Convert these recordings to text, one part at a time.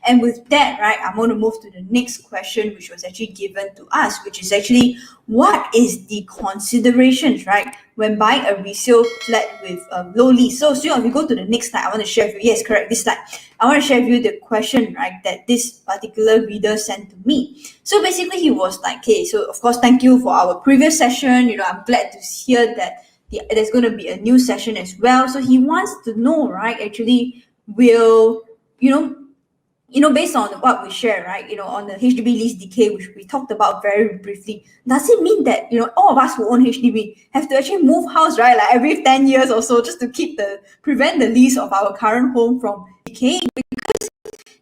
And with that, right, I'm going to move to the next question, which was actually given to us, which is actually what is the considerations, right, when buying a resale flat with a low lease? So, if you go to the next slide, I want to share with you. Yes, correct. This slide. I want to share with you the question, right, that this particular reader sent to me. So basically, he was like, "Okay, so of course, thank you for our previous session. I'm glad to hear that there's going to be a new session as well." So he wants to know, right, actually, will based on what we share, right, on the HDB lease decay, which we talked about very briefly, does it mean that, all of us who own HDB have to actually move house, right, like every 10 years or so, just to prevent the lease of our current home from decaying? Because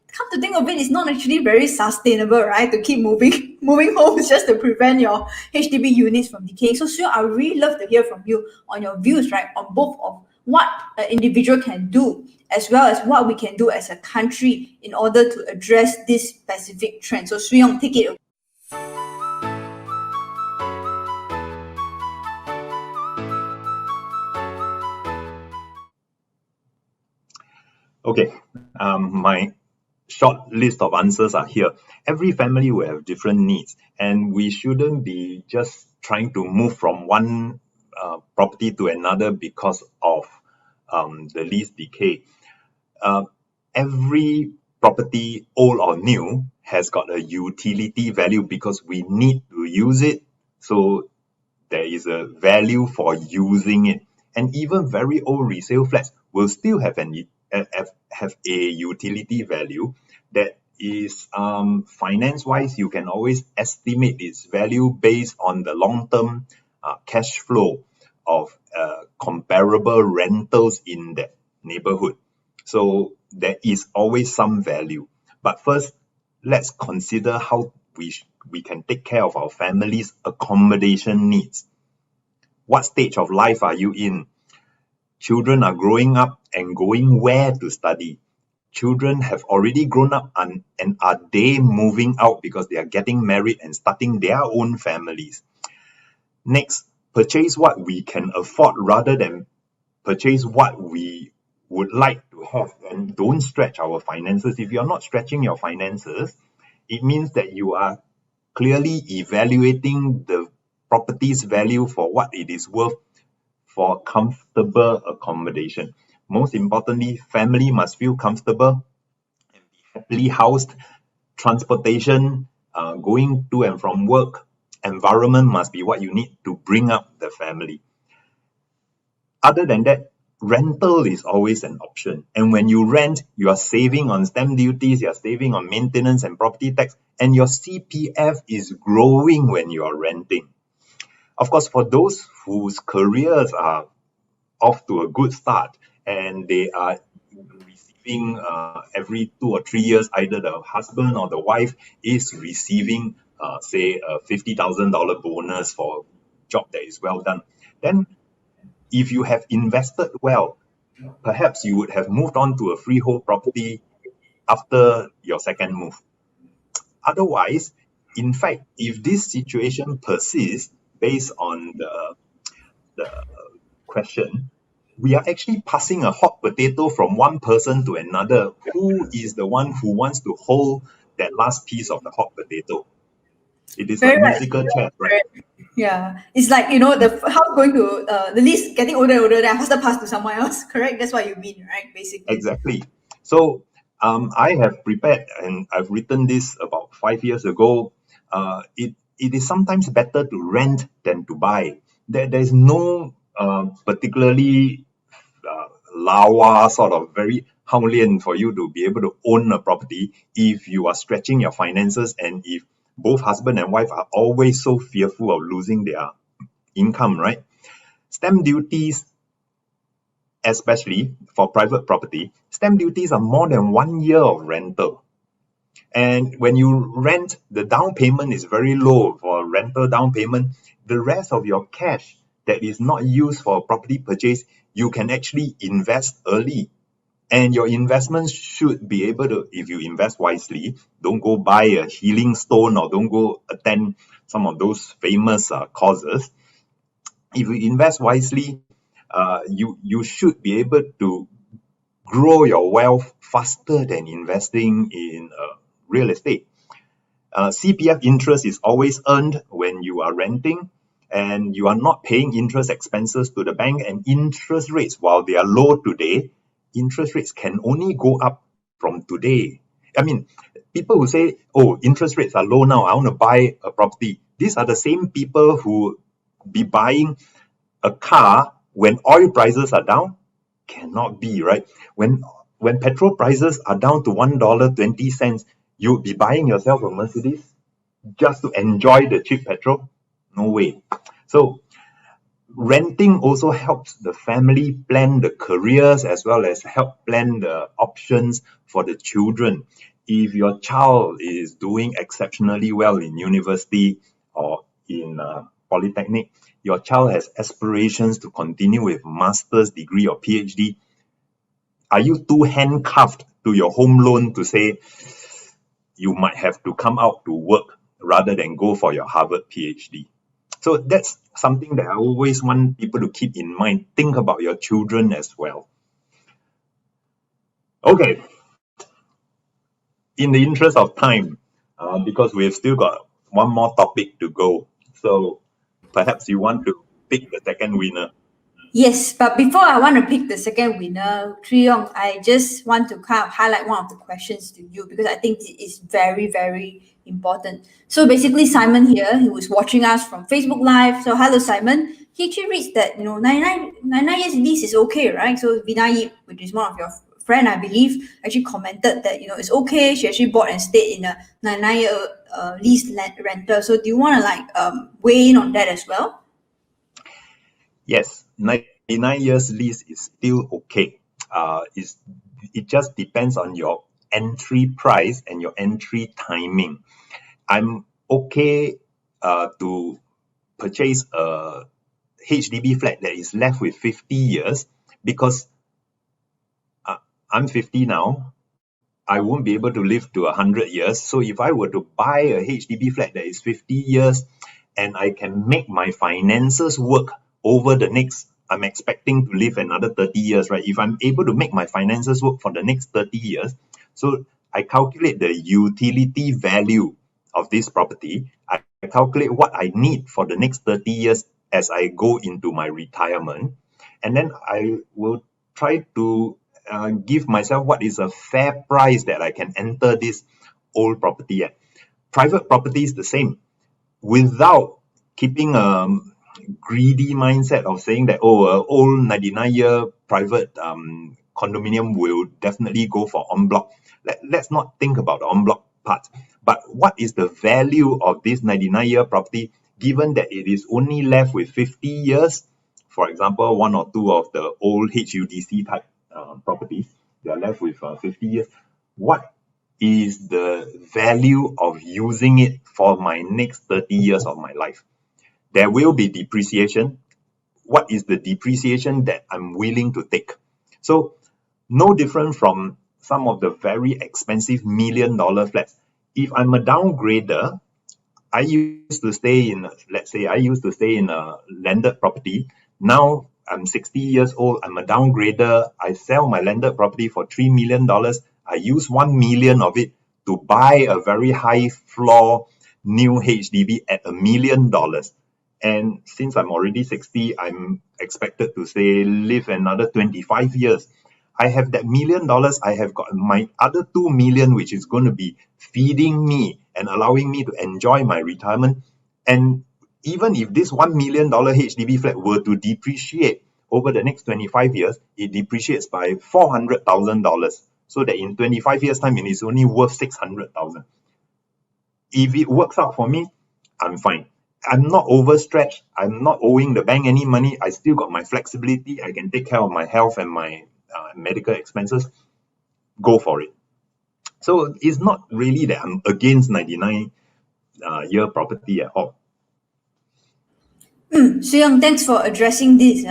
come to think of it, it's not actually very sustainable, right, to keep moving homes just to prevent your HDB units from decaying. So, Sue, I would really love to hear from you on your views, right, on both of what an individual can do as well as what we can do as a country in order to address this specific trend. So, Swee, take it away. Okay, my short list of answers are here. Every family will have different needs, and we shouldn't be just trying to move from one property to another because of the lease decay. Every property, old or new, has got a utility value because we need to use it. So there is a value for using it. And even very old resale flats will still have a utility value that is finance-wise. You can always estimate its value based on the long-term cash flow of comparable rentals in that neighborhood. So there is always some value. But first, let's consider how we can take care of our family's accommodation needs. What stage of life are you in? Children are growing up and going where to study? Children have already grown up and are they moving out because they are getting married and starting their own families? Next, purchase what we can afford rather than purchase what we would like to have, and don't stretch our finances. If you're not stretching your finances, it means that you are clearly evaluating the property's value for what it is worth for comfortable accommodation. Most importantly, family must feel comfortable and be happily housed. Transportation, going to and from work, environment must be what you need to bring up the family. Other than that, rental is always an option. And when you rent, you are saving on stamp duties, you are saving on maintenance and property tax, and your CPF is growing when you are renting. Of course, for those whose careers are off to a good start and they are receiving every 2 or 3 years, either the husband or the wife is receiving, say, a $50,000 bonus for a job that is well done, then if you have invested well, perhaps you would have moved on to a freehold property after your second move. Otherwise, in fact, if this situation persists based on the question, we are actually passing a hot potato from one person to another. Who is the one who wants to hold that last piece of the hot potato? It is like musical chairs, right? Yeah, it's like the house going to the lease getting older and older, then faster pass to someone else. Correct? That's what you mean, right? Basically. Exactly. So I have prepared and I've written this about 5 years ago. It is sometimes better to rent than to buy. There's no particularly lawa sort of very hao-lian for you to be able to own a property if you are stretching your finances and if both husband and wife are always so fearful of losing their income, right? Stamp duties, especially for private property, stamp duties are more than 1 year of rental. And when you rent, the down payment is very low for rental down payment. The rest of your cash that is not used for property purchase, you can actually invest early. And your investments should be able to, if you invest wisely, don't go buy a healing stone or don't go attend some of those famous causes. If you invest wisely, you should be able to grow your wealth faster than investing in real estate. CPF interest is always earned when you are renting, and you are not paying interest expenses to the bank, and interest rates, while they are low today, interest rates can only go up from today. I mean, people who say, oh, interest rates are low now, I want to buy a property. These are the same people who be buying a car when oil prices are down. Cannot be, right? When petrol prices are down to $1.20, you'll be buying yourself a Mercedes just to enjoy the cheap petrol? No way. So renting also helps the family plan the careers as well as help plan the options for the children. If your child is doing exceptionally well in university or in polytechnic, your child has aspirations to continue with master's degree or PhD, are you too handcuffed to your home loan to say you might have to come out to work rather than go for your Harvard PhD? So that's something that I always want people to keep in mind. Think about your children as well. Okay. In the interest of time, because we've still got one more topic to go, so perhaps you want to pick the second winner. Yes, but before I want to pick the second winner, Yong, I just want to kind of highlight one of the questions to you because I think it is very, very important. So basically, Simon here, he was watching us from Facebook Live. So hello, Simon. He actually reads that 99 years lease is okay, right? So Vinay, which is one of your friend, I believe, actually commented that it's okay. She actually bought and stayed in a 99-year lease rental. So do you want to weigh in on that as well? Yes, 99 years lease is still okay. It just depends on your entry price and your entry timing. I'm okay to purchase a HDB flat that is left with 50 years because I'm 50 now. I won't be able to live to 100 years. So if I were to buy a HDB flat that is 50 years and I can make my finances work over the next, I'm expecting to live another 30 years, right? If I'm able to make my finances work for the next 30 years, so I calculate the utility value of this property. I calculate what I need for the next 30 years as I go into my retirement. And then I will try to give myself what is a fair price that I can enter this old property at. Private property is the same. Without keeping a greedy mindset of saying that, old 99-year private condominium will definitely go for en bloc. Let's not think about the en bloc part. But what is the value of this 99-year property given that it is only left with 50 years? For example, one or two of the old HUDC type properties, they are left with 50 years. What is the value of using it for my next 30 years of my life? There will be depreciation. What is the depreciation that I'm willing to take? So no different from some of the very expensive $1 million flats. If I'm a downgrader, I used to stay in, let's say I used to stay in a landed property. Now I'm 60 years old, I'm a downgrader, I sell my landed property for $3 million. I use 1 million of it to buy a very high floor new HDB at $1 million. And since I'm already 60, I'm expected to say live another 25 years. I have that $1 million, I have got my other 2 million, which is going to be feeding me and allowing me to enjoy my retirement. And even if this $1 million HDB flat were to depreciate over the next 25 years, it depreciates by $400,000. So that in 25 years' time, it is only worth $600,000. If it works out for me, I'm fine. I'm not overstretched. I'm not owing the bank any money. I still got my flexibility. I can take care of my health and my medical expenses. Go for it. So it's not really that I'm against 99-year property at all. So Yong, thanks for addressing this.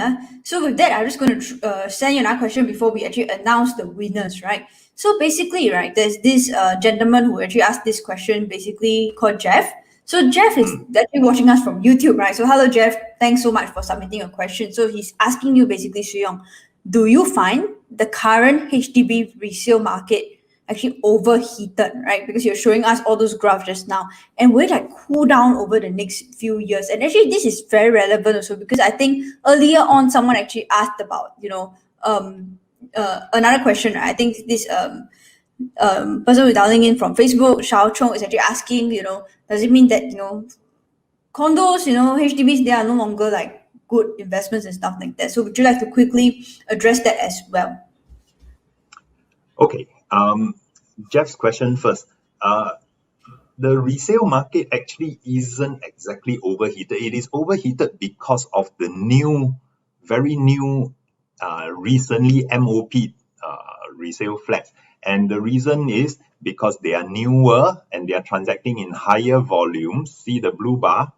So with that, I'm just going to send you another question before we actually announce the winners, right? So basically, right, there's this gentleman who actually asked this question, basically called Jeff. So Jeff is actually watching us from YouTube, right? So hello, Jeff. Thanks so much for submitting a question. So he's asking you basically, Yong, do you find the current HDB resale market actually overheated, right? Because you're showing us all those graphs just now, and will it like cool down over the next few years? And actually, this is very relevant also because I think earlier on someone actually asked about, another question. Right? I think this person who's dialing in from Facebook, Shao Chong, is actually asking, does it mean that condos, HDBs, they are no longer like good investments and stuff like that? So would you like to quickly address that as well? Okay, Jeff's question first. The resale market actually isn't exactly overheated. It is overheated because of the very new, recently MOP resale flats. And the reason is because they are newer and they are transacting in higher volumes. See the blue bar?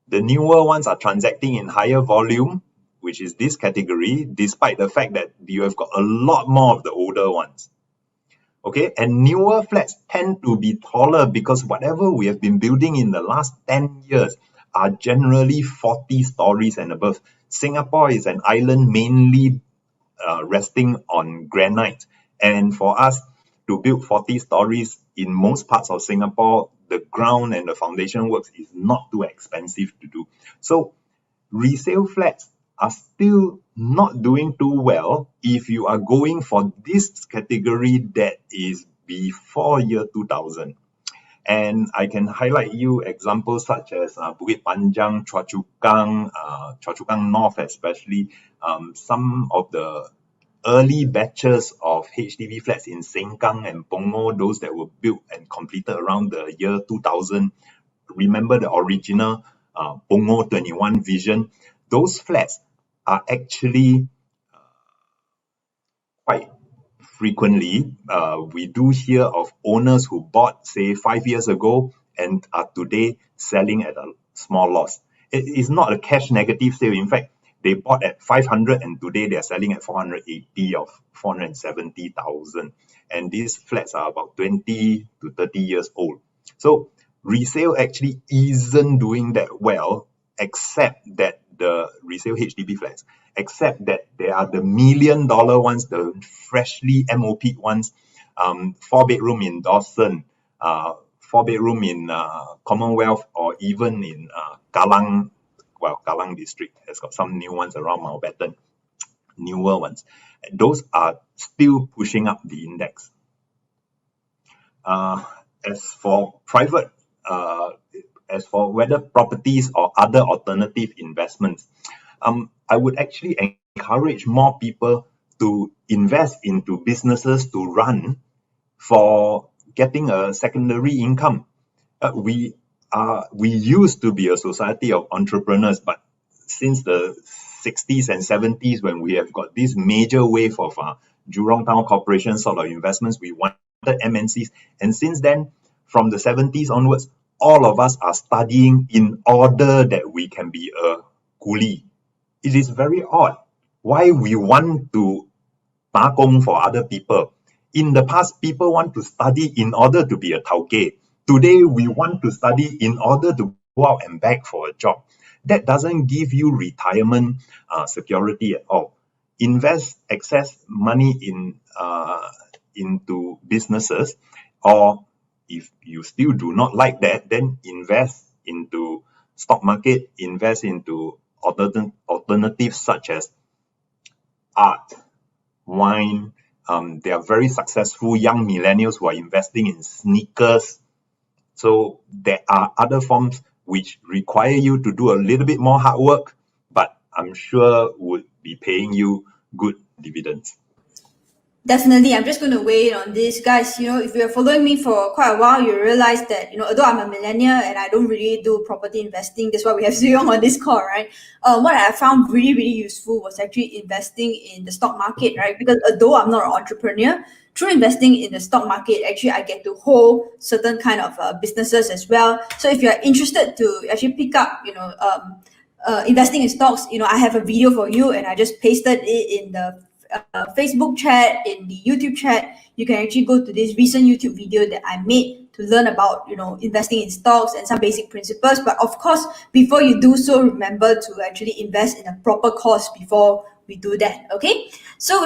The newer ones are transacting in higher volume, which is this category, despite the fact that you have got a lot more of the older ones. Okay, and newer flats tend to be taller because whatever we have been building in the last 10 years are generally 40 stories and above. Singapore is an island mainly resting on granite. And for us to build 40 stories in most parts of Singapore, the ground and the foundation works is not too expensive to do. So resale flats are still not doing too well if you are going for this category that is before year 2000. And I can highlight you examples such as Bukit Panjang, Choa Chu Kang North especially, some of the early batches of HDB flats in Sengkang and Punggol, those that were built and completed around the year 2000. Remember the original Punggol 21 vision? Those flats are actually quite frequently, we do hear of owners who bought, say, 5 years ago and are today selling at a small loss. It is not a cash negative sale. In fact, they bought at 500 and today they are selling at 480 or 470,000. And these flats are about 20 to 30 years old. So resale actually isn't doing that well, except that the resale HDB flats, except that there are the $1 million ones, the freshly MOP'd ones, 4-bedroom in Dawson, 4-bedroom in Commonwealth, or even in Kallang district has got some new ones around Mountbatten, newer ones. Those are still pushing up the index. As for private, as for whether properties or other alternative investments, I would actually encourage more people to invest into businesses to run for getting a secondary income. We used to be a society of entrepreneurs, but since the 60s and 70s, when we have got this major wave of Jurong Town Corporation sort of investments, we wanted MNCs. And since then, from the 70s onwards, all of us are studying in order that we can be a coolie. It is very odd why we want to takong for other people. In the past, people want to study in order to be a tauke. Today, we want to study in order to go out and beg for a job. That doesn't give you retirement security at all. Invest excess money into businesses, or if you still do not like that, then invest into stock market, invest into alternatives such as art, wine. They are very successful young millennials who are investing in sneakers. So there are other forms which require you to do a little bit more hard work, but I'm sure would be paying you good dividends. Definitely, I'm just going to weigh in on this, guys. If you're following me for quite a while, you realize that although I'm a millennial and I don't really do property investing, that's why we have Yong on this call, right? What I found really, really useful was actually investing in the stock market, right? Because although I'm not an entrepreneur, through investing in the stock market, actually I get to hold certain kind of businesses as well. So if you're interested to actually pick up, investing in stocks, I have a video for you, and I just pasted it in the Facebook chat, in the YouTube chat. You can actually go to this recent YouTube video that I made to learn about investing in stocks and some basic principles. But of course, before you do so, remember to actually invest in a proper course before we do that. Okay, so with